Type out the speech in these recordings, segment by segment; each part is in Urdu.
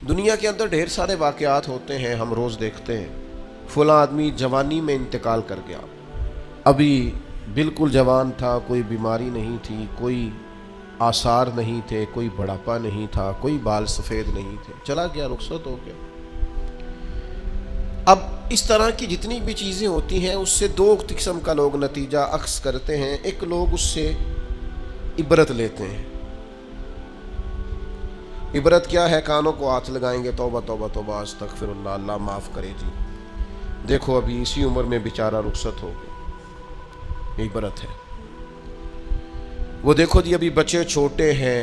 دنیا کے اندر ڈھیر سارے واقعات ہوتے ہیں، ہم روز دیکھتے ہیں فلاں آدمی جوانی میں انتقال کر گیا، ابھی بالکل جوان تھا، کوئی بیماری نہیں تھی، کوئی آثار نہیں تھے، کوئی بڑھاپا نہیں تھا، کوئی بال سفید نہیں تھے، چلا گیا، رخصت ہو گیا۔ اب اس طرح کی جتنی بھی چیزیں ہوتی ہیں اس سے دو قسم کا لوگ نتیجہ اخذ کرتے ہیں۔ ایک لوگ اس سے عبرت لیتے ہیں۔ عبرت کیا ہے؟ کانوں کو ہاتھ لگائیں گے، توبہ توبہ توبہ استغفر اللہ، اللہ معاف کرے جی، دیکھو ابھی اسی عمر میں بیچارہ رخصت ہو گیا، یہ عبرت ہے۔ وہ دیکھو جی ابھی بچے چھوٹے ہیں،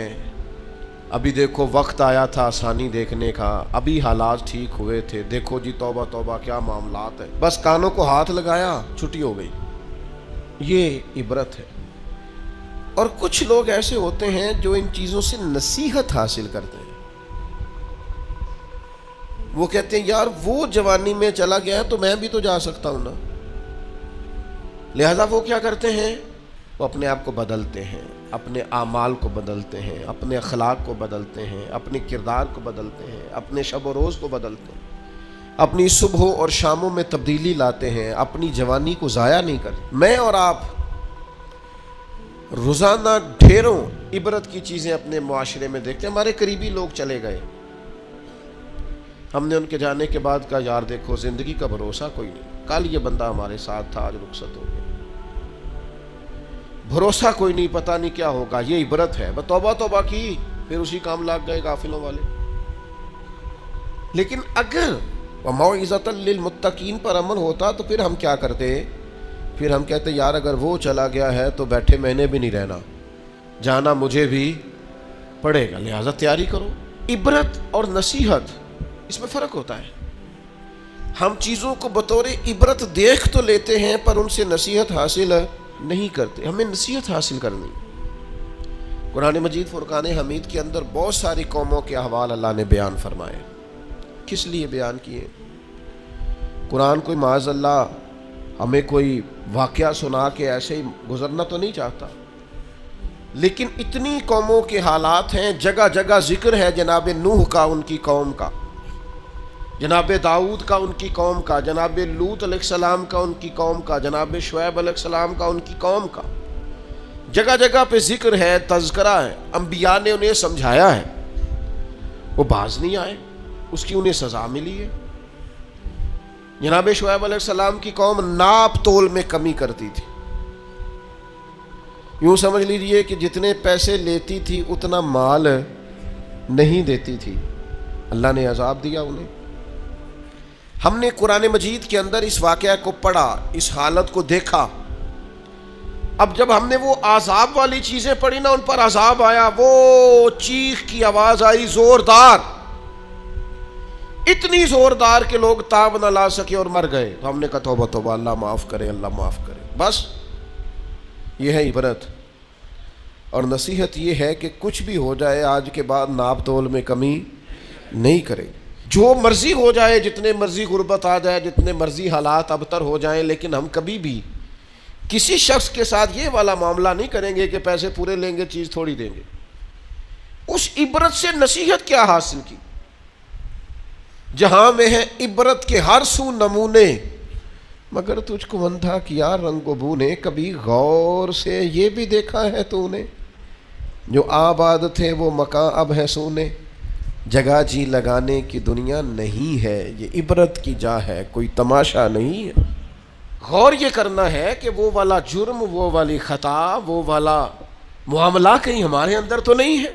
ابھی دیکھو وقت آیا تھا آسانی دیکھنے کا، ابھی حالات ٹھیک ہوئے تھے، دیکھو جی توبہ توبہ کیا معاملات ہیں، بس کانوں کو ہاتھ لگایا، چھٹی ہو گئی، یہ عبرت ہے۔ اور کچھ لوگ ایسے ہوتے ہیں جو ان چیزوں سے نصیحت حاصل کرتے ہیں۔ وہ کہتے ہیں یار وہ جوانی میں چلا گیا ہے تو میں بھی تو جا سکتا ہوں نا، لہذا وہ کیا کرتے ہیں؟ وہ اپنے آپ کو بدلتے ہیں، اپنے اعمال کو بدلتے ہیں، اپنے اخلاق کو بدلتے ہیں، اپنے کردار کو بدلتے ہیں، اپنے شب و روز کو بدلتے ہیں، اپنی صبحوں اور شاموں میں تبدیلی لاتے ہیں، اپنی جوانی کو ضائع نہیں کرتے۔ میں اور آپ روزانہ ڈھیروں عبرت کی چیزیں اپنے معاشرے میں دیکھتے ہیں۔ ہمارے قریبی لوگ چلے گئے، ہم نے ان کے جانے کے بعد کہا یار دیکھو زندگی کا بھروسہ کوئی نہیں، کل یہ بندہ ہمارے ساتھ تھا، آج رخصت ہو گیا، بھروسہ کوئی نہیں، پتہ نہیں کیا ہوگا۔ یہ عبرت ہے، توبہ توبہ کی، پھر اسی کام لگ گئے غافلوں والے۔ لیکن اگر وَمَوْعِظَةً لِّلْمُتَّقِينَ پر عمل ہوتا تو پھر ہم کیا کرتے؟ پھر ہم کہتے یار اگر وہ چلا گیا ہے تو بیٹھے میں نے بھی نہیں رہنا، جانا مجھے بھی پڑے گا، لہذا تیاری کرو۔ عبرت اور نصیحت، اس میں فرق ہوتا ہے۔ ہم چیزوں کو بطور عبرت دیکھ تو لیتے ہیں پر ان سے نصیحت حاصل نہیں کرتے۔ ہمیں نصیحت حاصل کرنی۔ قرآن مجید فرقان حمید کے اندر بہت ساری قوموں کے احوال اللہ نے بیان فرمائے۔ کس لیے بیان کیے؟ قرآن کوئی معاذ اللہ ہمیں کوئی واقعہ سنا کے ایسے ہی گزرنا تو نہیں چاہتا، لیکن اتنی قوموں کے حالات ہیں، جگہ جگہ ذکر ہے جناب نوح کا، ان کی قوم کا، جناب داؤد کا، ان کی قوم کا، جناب لوط علیہ السلام کا، ان کی قوم کا، جناب شعیب علیہ السلام کا، ان کی قوم کا، جگہ جگہ پہ ذکر ہے، تذکرہ ہے، انبیاء نے انہیں سمجھایا ہے، وہ باز نہیں آئے، اس کی انہیں سزا ملی ہے۔ جناب شعیب علیہ السلام کی قوم ناپ تول میں کمی کرتی تھی، یوں سمجھ لیجئے کہ جتنے پیسے لیتی تھی اتنا مال نہیں دیتی تھی، اللہ نے عذاب دیا انہیں۔ ہم نے قرآن مجید کے اندر اس واقعہ کو پڑھا، اس حالت کو دیکھا۔ اب جب ہم نے وہ عذاب والی چیزیں پڑھی نا، ان پر عذاب آیا، وہ چیخ کی آواز آئی زوردار، اتنی زوردار کہ لوگ تاب نہ لا سکے اور مر گئے۔ تو ہم نے کہا توبہ توبہ، اللہ معاف کرے، اللہ معاف کرے۔ بس یہ ہے عبرت اور نصیحت، یہ ہے کہ کچھ بھی ہو جائے آج کے بعد ناپ تول میں کمی نہیں کرے، جو مرضی ہو جائے، جتنے مرضی غربت آ جائے، جتنے مرضی حالات ابتر ہو جائیں، لیکن ہم کبھی بھی کسی شخص کے ساتھ یہ والا معاملہ نہیں کریں گے کہ پیسے پورے لیں گے چیز تھوڑی دیں گے۔ اس عبرت سے نصیحت کیا حاصل کی؟ جہاں میں ہے عبرت کے ہر سو نمونے، مگر تجھ کو اندھا کیا رنگ و بو نے، کبھی غور سے یہ بھی دیکھا ہے تو نے، جو آباد تھے وہ مکان اب ہے سونے، جگہ جی لگانے کی دنیا نہیں ہے، یہ عبرت کی جا ہے، کوئی تماشا نہیں ہے۔ غور یہ کرنا ہے کہ وہ والا جرم، وہ والی خطا، وہ والا معاملہ کہیں ہمارے اندر تو نہیں ہے۔